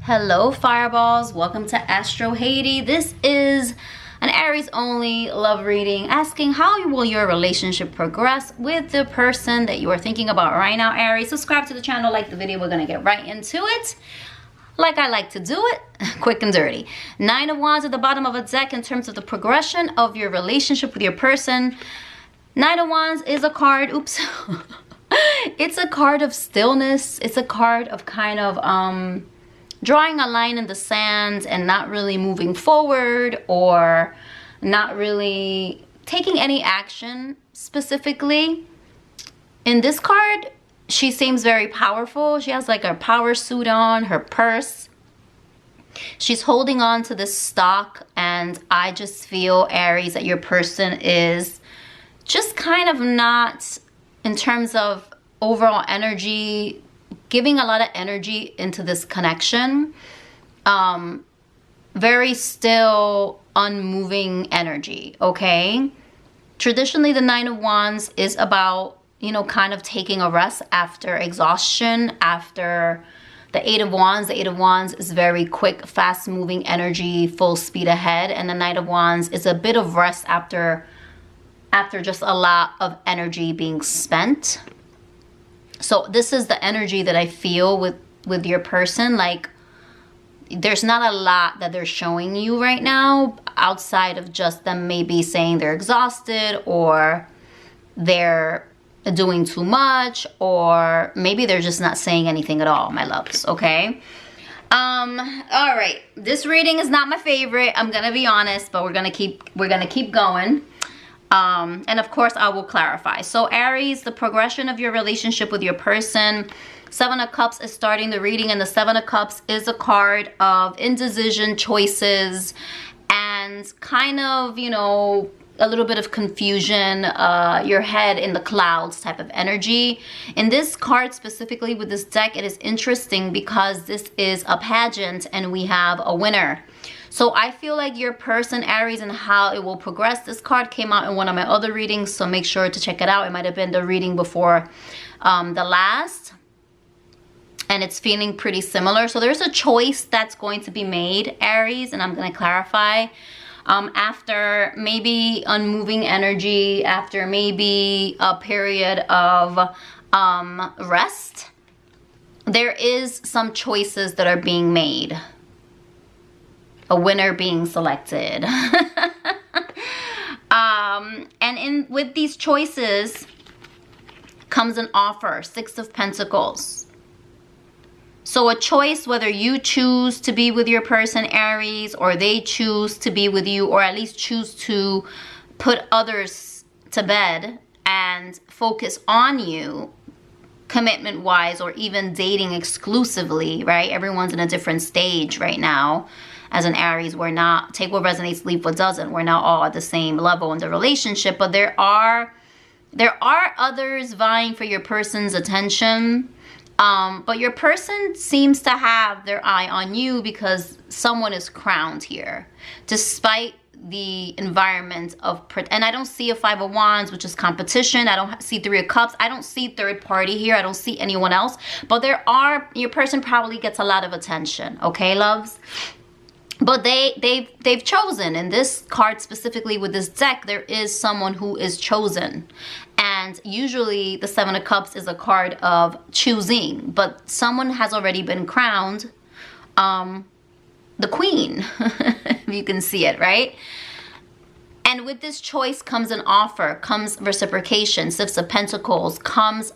Hello fireballs, welcome to Astro Haiti. This is an Aries only love reading asking how will your relationship progress with the person that you are thinking about right now. Aries, subscribe to the channel, like the video. We're gonna get right into it like I like to do it, quick and dirty. Nine of Wands at the bottom of a deck in terms of the progression of your relationship with your person. Nine of Wands is a card, oops. It's a card of stillness. It's a card of kind of drawing a line in the sand and not really moving forward or not really taking any action specifically. In this card, she seems very powerful. She has like her power suit on, her purse. She's holding on to this stock, and I just feel, Aries, that your person is just kind of not, in terms of overall energy, giving a lot of energy into this connection. Very still, unmoving energy, okay? Traditionally, the Nine of Wands is about, you know, kind of taking a rest after exhaustion, after the Eight of Wands. The Eight of Wands is very quick, fast-moving energy, full speed ahead. And the Knight of Wands is a bit of rest after just a lot of energy being spent. So this is the energy that I feel with your person. Like, there's not a lot that they're showing you right now outside of just them maybe saying they're exhausted, or they're doing too much, or maybe they're just not saying anything at all, my loves, okay? All right, this reading is not my favorite, I'm gonna be honest, but we're gonna keep going. And of course, I will clarify. So Aries, the progression of your relationship with your person. Seven of Cups is starting the reading, and the Seven of Cups is a card of indecision, choices, and kind of, you know, a little bit of confusion, your head in the clouds type of energy. In this card specifically with this deck, it is interesting because this is a pageant and we have a winner. So I feel like your person, Aries, and how it will progress. This card came out in one of my other readings, so make sure to check it out. It might have been the reading before the last. And it's feeling pretty similar. So there's a choice that's going to be made, Aries, and I'm going to clarify. After maybe unmoving energy, after maybe a period of rest, there is some choices that are being made. A winner being selected. And with these choices comes an offer. Six of Pentacles. So a choice, whether you choose to be with your person, Aries, or they choose to be with you, or at least choose to put others to bed and focus on you, commitment wise, or even dating exclusively, right? Everyone's in a different stage right now. As an Aries, we're not, take what resonates, leave what doesn't. We're not all at the same level in the relationship, but there are others vying for your person's attention. But your person seems to have their eye on you because someone is crowned here, despite the environment of, and I don't see a Five of Wands, which is competition. I don't see Three of Cups. I don't see third party here. I don't see anyone else, but your person probably gets a lot of attention. Okay, loves? But they've chosen. In this card specifically with this deck, there is someone who is chosen. And usually the Seven of Cups is a card of choosing, but someone has already been crowned the queen, if you can see it, right? And with this choice comes an offer, comes reciprocation. Six of Pentacles, comes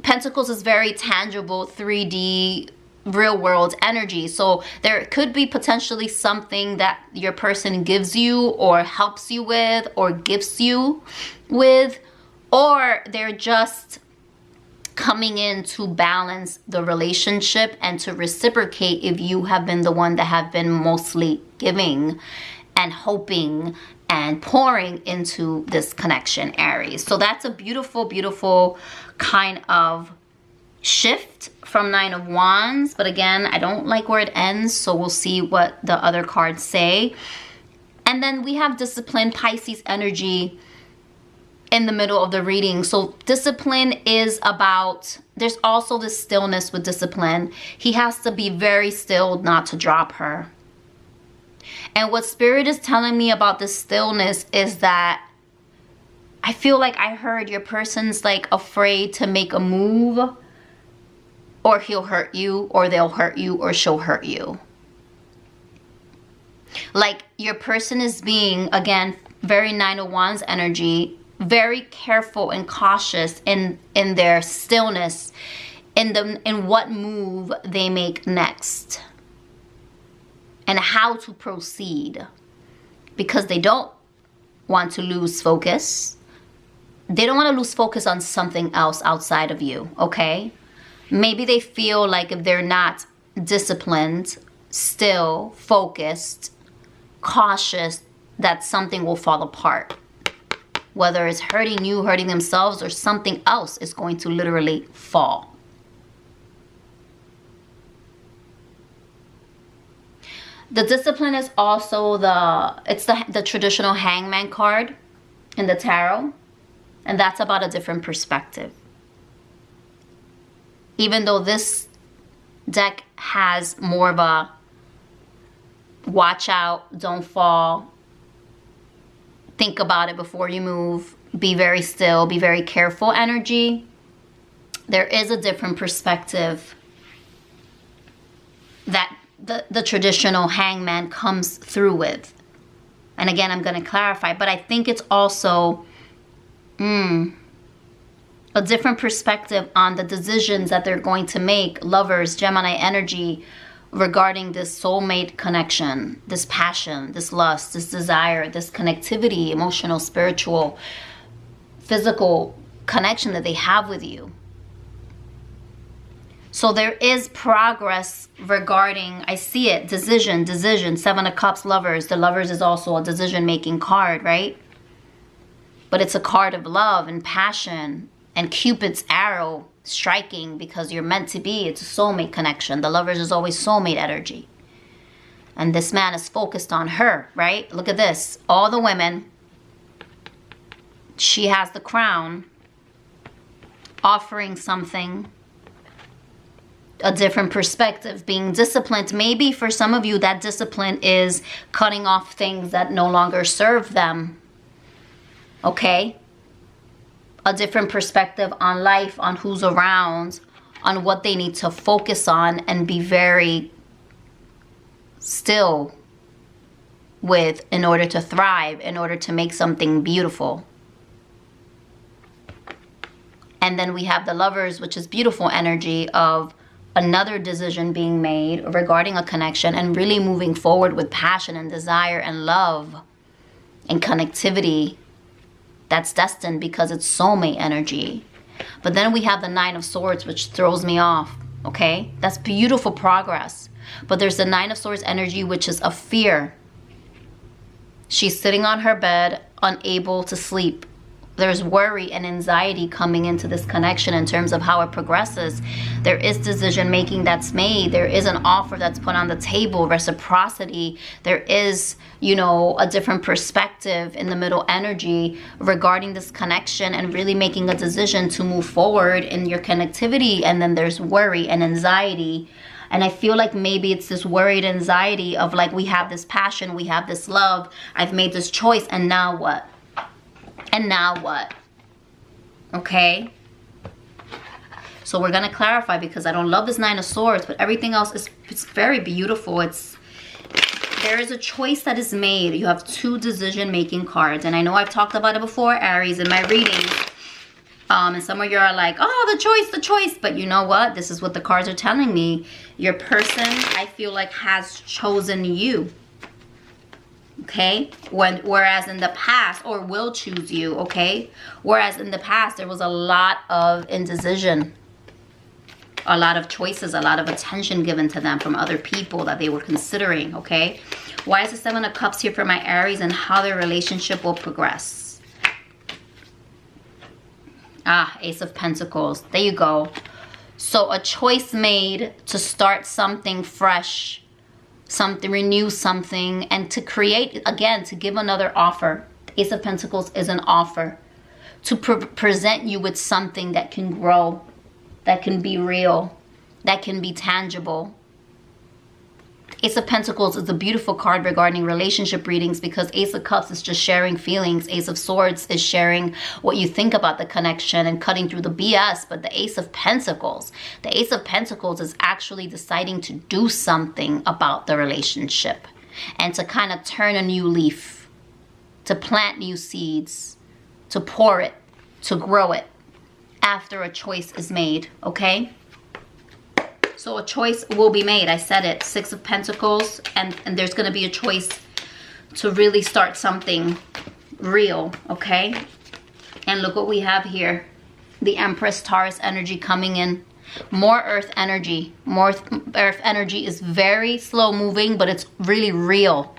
Pentacles is very tangible, 3D, real world energy. So there could be potentially something that your person gives you or helps you with or gifts you with, or they're just coming in to balance the relationship and to reciprocate if you have been the one that have been mostly giving and hoping and pouring into this connection, Aries. So that's a beautiful, beautiful kind of shift from Nine of Wands. But again, I don't like where it ends, so we'll see what the other cards say. And then we have discipline, Pisces energy. in the middle of the reading. So discipline is about, there's also this stillness with discipline. He has to be very still not to drop her. And what Spirit is telling me about this stillness is that I feel like I heard your person's like afraid to make a move, or he'll hurt you, or they'll hurt you, or she'll hurt you. Like your person is being, again, very Nine of Wands energy, very careful and cautious in their stillness, in what move they make next, and how to proceed, because they don't want to lose focus. They don't want to lose focus on something else outside of you, okay? Maybe they feel like if they're not disciplined, still, focused, cautious, that something will fall apart. Whether it's hurting you, hurting themselves, or something else is going to literally fall. The discipline is also the traditional hangman card in the tarot. And that's about a different perspective. Even though this deck has more of a watch out, don't fall, think about it before you move, be very still, be very careful energy, there is a different perspective that the traditional hangman comes through with. And again, I'm going to clarify, but I think it's also a different perspective on the decisions that they're going to make, lovers, Gemini energy, regarding this soulmate connection, this passion, this lust, this desire, this connectivity, emotional, spiritual, physical connection that they have with you. So there is progress regarding, I see it, decision, Seven of Cups, lovers. The lovers is also a decision-making card, right? But it's a card of love and passion and Cupid's arrow striking because you're meant to be. It's a soulmate connection. The lovers is always soulmate energy. And this man is focused on her, right? Look at this. All the women. She has the crown, offering something, a different perspective, being disciplined. Maybe for some of you, that discipline is cutting off things that no longer serve them. Okay? A different perspective on life, on who's around, on what they need to focus on and be very still with in order to thrive, in order to make something beautiful. And then we have the lovers, which is beautiful energy of another decision being made regarding a connection and really moving forward with passion and desire and love and connectivity. That's destined because it's soulmate energy. But then we have the Nine of Swords, which throws me off, okay? That's beautiful progress. But there's the Nine of Swords energy, which is a fear. She's sitting on her bed, unable to sleep. There's worry and anxiety coming into this connection in terms of how it progresses. There is decision making that's made. There is an offer that's put on the table, reciprocity. There is, you know, a different perspective in the middle energy regarding this connection and really making a decision to move forward in your connectivity. And then there's worry and anxiety. And I feel like maybe it's this worried anxiety of like, we have this passion, we have this love, I've made this choice, and now what? And now what? Okay? So we're going to clarify because I don't love this Nine of Swords, but everything else is it's very beautiful. There is a choice that is made. You have two decision-making cards. And I know I've talked about it before, Aries, in my readings. And some of you are like, oh, the choice. But you know what? This is what the cards are telling me. Your person, I feel like, has chosen you. Okay, whereas in the past, or will choose you, okay? Whereas in the past, there was a lot of indecision, a lot of choices, a lot of attention given to them from other people that they were considering, okay? Why is the Seven of Cups here for my Aries and how their relationship will progress? Ace of Pentacles, there you go. So a choice made to start something fresh, something, renew something, and to create, again, to give another offer. The Ace of Pentacles is an offer. to present you with something that can grow, that can be real, that can be tangible. Ace of Pentacles is a beautiful card regarding relationship readings because Ace of Cups is just sharing feelings. Ace of Swords is sharing what you think about the connection and cutting through the BS. But the Ace of Pentacles is actually deciding to do something about the relationship and to kind of turn a new leaf, to plant new seeds, to pour it, to grow it after a choice is made, okay? So a choice will be made. I said it. Six of Pentacles. And there's going to be a choice to really start something real. Okay. And look what we have here. The Empress, Taurus energy coming in. More earth energy. More earth energy is very slow moving, but it's really real.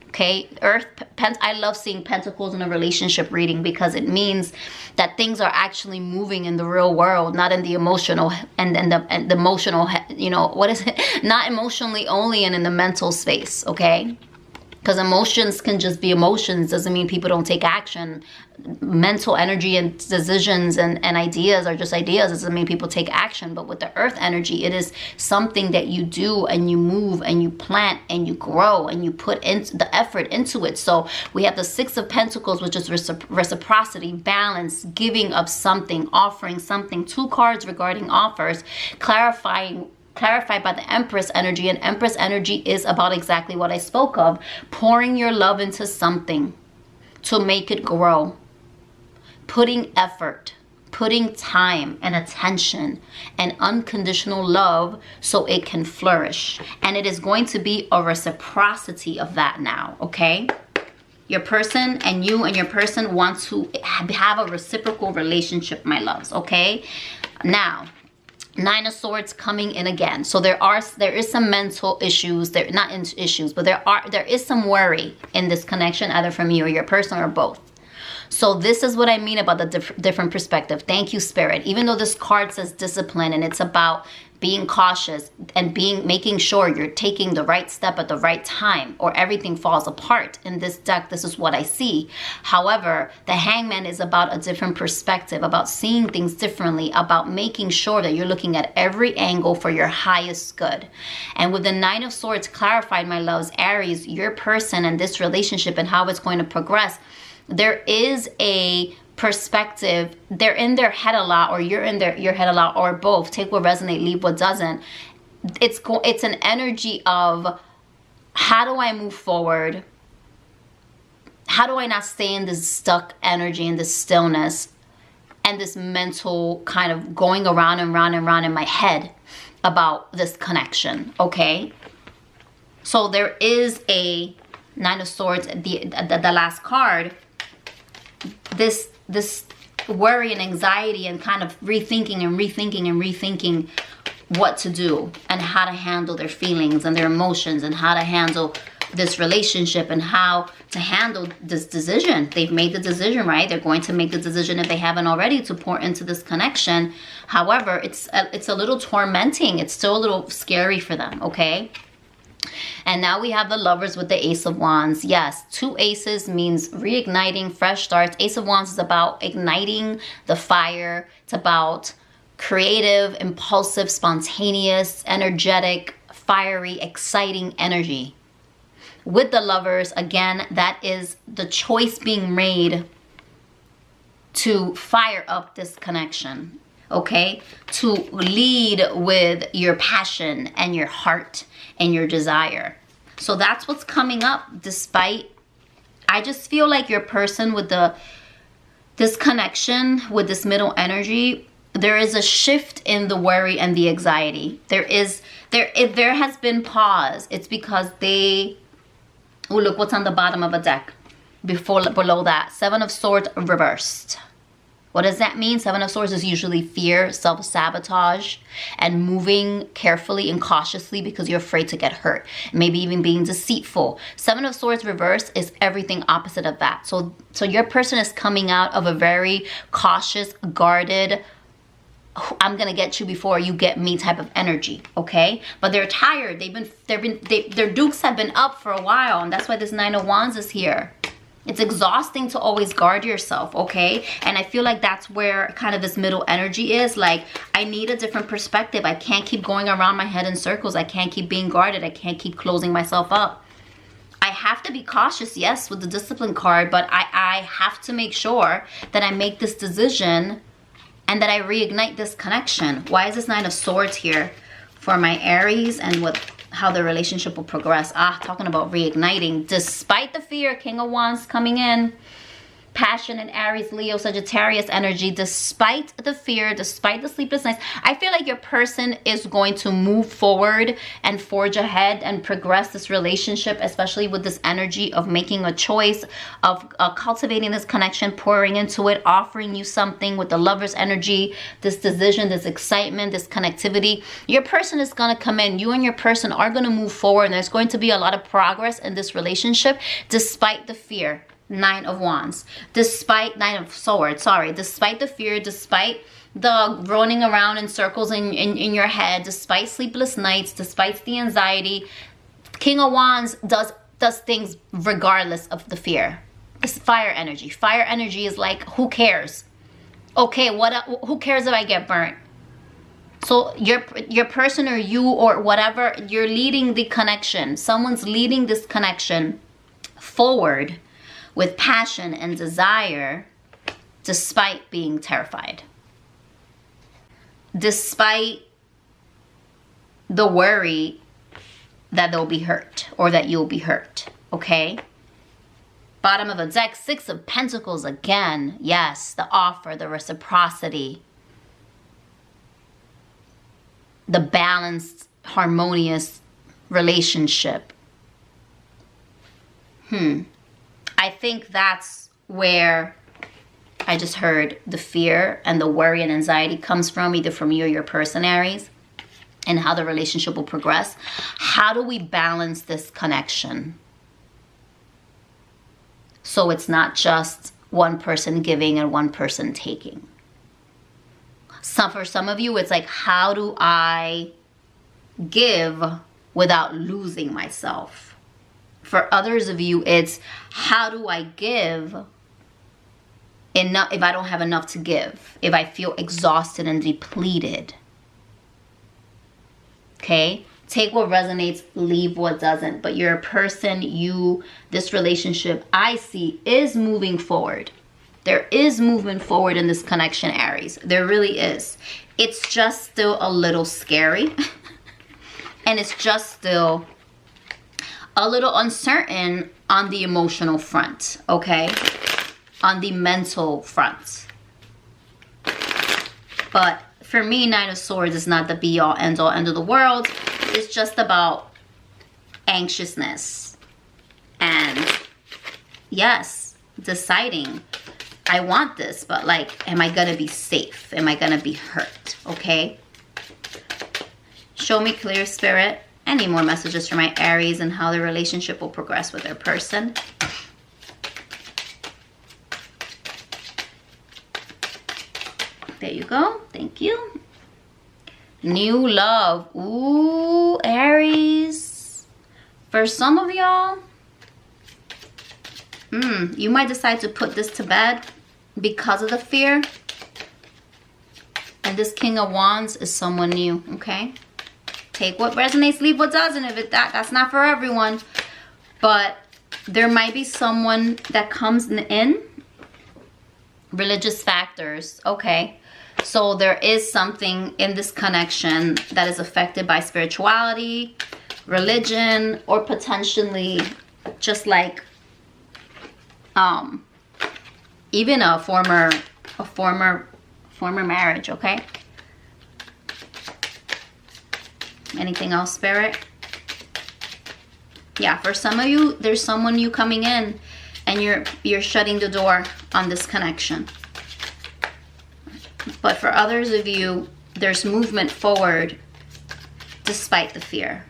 Okay, I love seeing pentacles in a relationship reading because it means that things are actually moving in the real world, not in the emotional and the emotional, you know, what is it? Not emotionally only and in the mental space, okay? Because emotions can just be emotions, doesn't mean people don't take action. Mental energy and decisions and ideas are just ideas, doesn't mean people take action. But with the earth energy, it is something that you do and you move and you plant and you grow and you put into the effort into it. So we have the Six of Pentacles, which is reciprocity, balance, giving of something, offering something. Two cards regarding offers, clarified by the Empress energy, and Empress energy is about exactly what I spoke of, pouring your love into something to make it grow, putting effort, putting time and attention and unconditional love so it can flourish. And it is going to be a reciprocity of that now, okay? Your person and you and your person want to have a reciprocal relationship, my loves, okay? Now, Nine of Swords coming in again. So there is some mental issues. There not issues, but there is some worry in this connection, either from you or your person or both. So this is what I mean about the different perspective. Thank you, Spirit. Even though this card says discipline and it's about being cautious and making sure you're taking the right step at the right time or everything falls apart. In this deck, this is what I see. However, the Hangman is about a different perspective, about seeing things differently, about making sure that you're looking at every angle for your highest good. And with the Nine of Swords clarified, my loves, Aries, your person and this relationship and how it's going to progress, there is a perspective. They're in their head a lot, or you're in your head a lot, or both. Take what resonates, leave what doesn't. It's an energy of, how do I move forward? How do I not stay in this stuck energy, in this stillness and this mental kind of going around and round and round in my head about this connection, okay? So there is a Nine of Swords, the last card. This worry and anxiety and kind of rethinking what to do and how to handle their feelings and their emotions and how to handle this relationship and how to handle this decision. They've made the decision, right? They're going to make the decision, if they haven't already, to pour into this connection. However, it's a little tormenting. It's still a little scary for them, okay? And now we have the Lovers with the Ace of Wands. Yes, two aces means reigniting, fresh starts. Ace of Wands is about igniting the fire. It's about creative, impulsive, spontaneous, energetic, fiery, exciting energy. With the Lovers, again, that is the choice being made to fire up this connection, okay? To lead with your passion and your heart and your desire. So that's what's coming up, despite, I just feel like your person with this connection, with this middle energy, there is a shift in the worry and the anxiety. If there has been pause, it's because oh, look what's on the bottom of a deck. Below that, Seven of Swords reversed. What does that mean? Seven of Swords is usually fear, self-sabotage, and moving carefully and cautiously because you're afraid to get hurt. Maybe even being deceitful. Seven of Swords reverse is everything opposite of that. So your person is coming out of a very cautious, guarded, I'm gonna get you before you get me type of energy, okay? But they're tired. Their dukes have been up for a while, and that's why this Nine of Wands is here. It's exhausting to always guard yourself, okay? And I feel like that's where kind of this middle energy is. Like, I need a different perspective. I can't keep going around my head in circles. I can't keep being guarded. I can't keep closing myself up. I have to be cautious, yes, with the discipline card, but I have to make sure that I make this decision and that I reignite this connection. Why is this Nine of Swords here for my Aries and how the relationship will progress? Talking about reigniting. Despite the fear, King of Wands coming in. Passion in Aries, Leo, Sagittarius energy. Despite the fear, despite the sleepless nights, I feel like your person is going to move forward and forge ahead and progress this relationship, especially with this energy of making a choice, of cultivating this connection, pouring into it, offering you something with the Lover's energy, this decision, this excitement, this connectivity. Your person is going to come in. You and your person are going to move forward, and there's going to be a lot of progress in this relationship despite the fear. Nine of Wands, despite Nine of Swords, sorry, despite the fear, despite the running around in circles in your head, despite sleepless nights, despite the anxiety, King of Wands does things regardless of the fear. It's fire energy. Fire energy is like, who cares? Okay, who cares if I get burnt? So your person or you or whatever, you're leading the connection. Someone's leading this connection forward with passion and desire, despite being terrified. Despite the worry that they'll be hurt or that you'll be hurt, okay? Bottom of the deck, Six of Pentacles again. Yes, the offer, the reciprocity, the balanced, harmonious relationship. I think that's where I just heard the fear and the worry and anxiety comes from, either from you or your person, Aries, and how the relationship will progress. How do we balance this connection so it's not just one person giving and one person taking? For some of you, it's like, how do I give without losing myself? For others of you, it's how do I give enough if I don't have enough to give, if I feel exhausted and depleted. Okay? Take what resonates, leave what doesn't. But you're a person, this relationship I see is moving forward. There is movement forward in this connection, Aries. There really is. It's just still a little scary. And it's just still a little uncertain on the emotional front, okay? On the mental front. But for me, Nine of Swords is not the be-all, end-all, end of the world. It's just about anxiousness. And yes, deciding, I want this, but like, am I gonna be safe? Am I gonna be hurt, okay? Show me clear, Spirit. Any more messages for my Aries and how the relationship will progress with their person? There you go. Thank you. New love. Ooh, Aries. For some of y'all, you might decide to put this to bed because of the fear. And this King of Wands is someone new, okay? Take what resonates, leave what doesn't. If that's not for everyone. But there might be someone that comes in. Religious factors. Okay. So there is something in this connection that is affected by spirituality, religion, or potentially just like even a former marriage, okay? Anything else, Spirit? Yeah, for some of you, there's someone new coming in and you're shutting the door on this connection. But for others of you, there's movement forward despite the fear.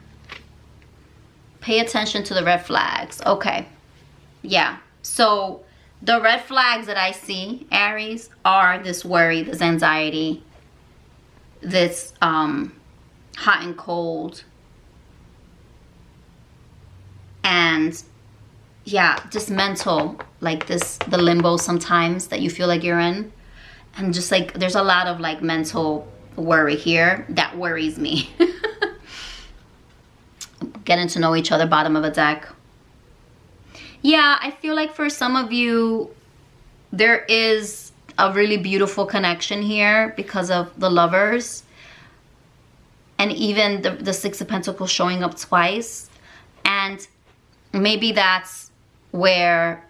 Pay attention to the red flags. Okay. Yeah. So the red flags that I see, Aries, are this worry, this anxiety, this hot and cold, and yeah, just mental, like this, the limbo sometimes that you feel like you're in. And just like, there's a lot of like mental worry here that worries me. Getting to know each other, bottom of a deck. Yeah, I feel like for some of you, there is a really beautiful connection here because of the Lovers. And even the Six of Pentacles showing up twice. And maybe that's where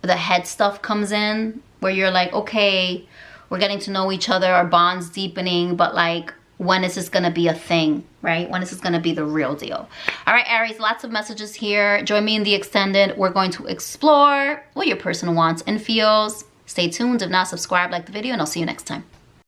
the head stuff comes in. Where you're like, okay, we're getting to know each other, our bond's deepening, but like, when is this gonna be a thing, right? When is this gonna be the real deal? All right, Aries, lots of messages here. Join me in the extended. We're going to explore what your person wants and feels. Stay tuned. If not, subscribe, like the video, and I'll see you next time.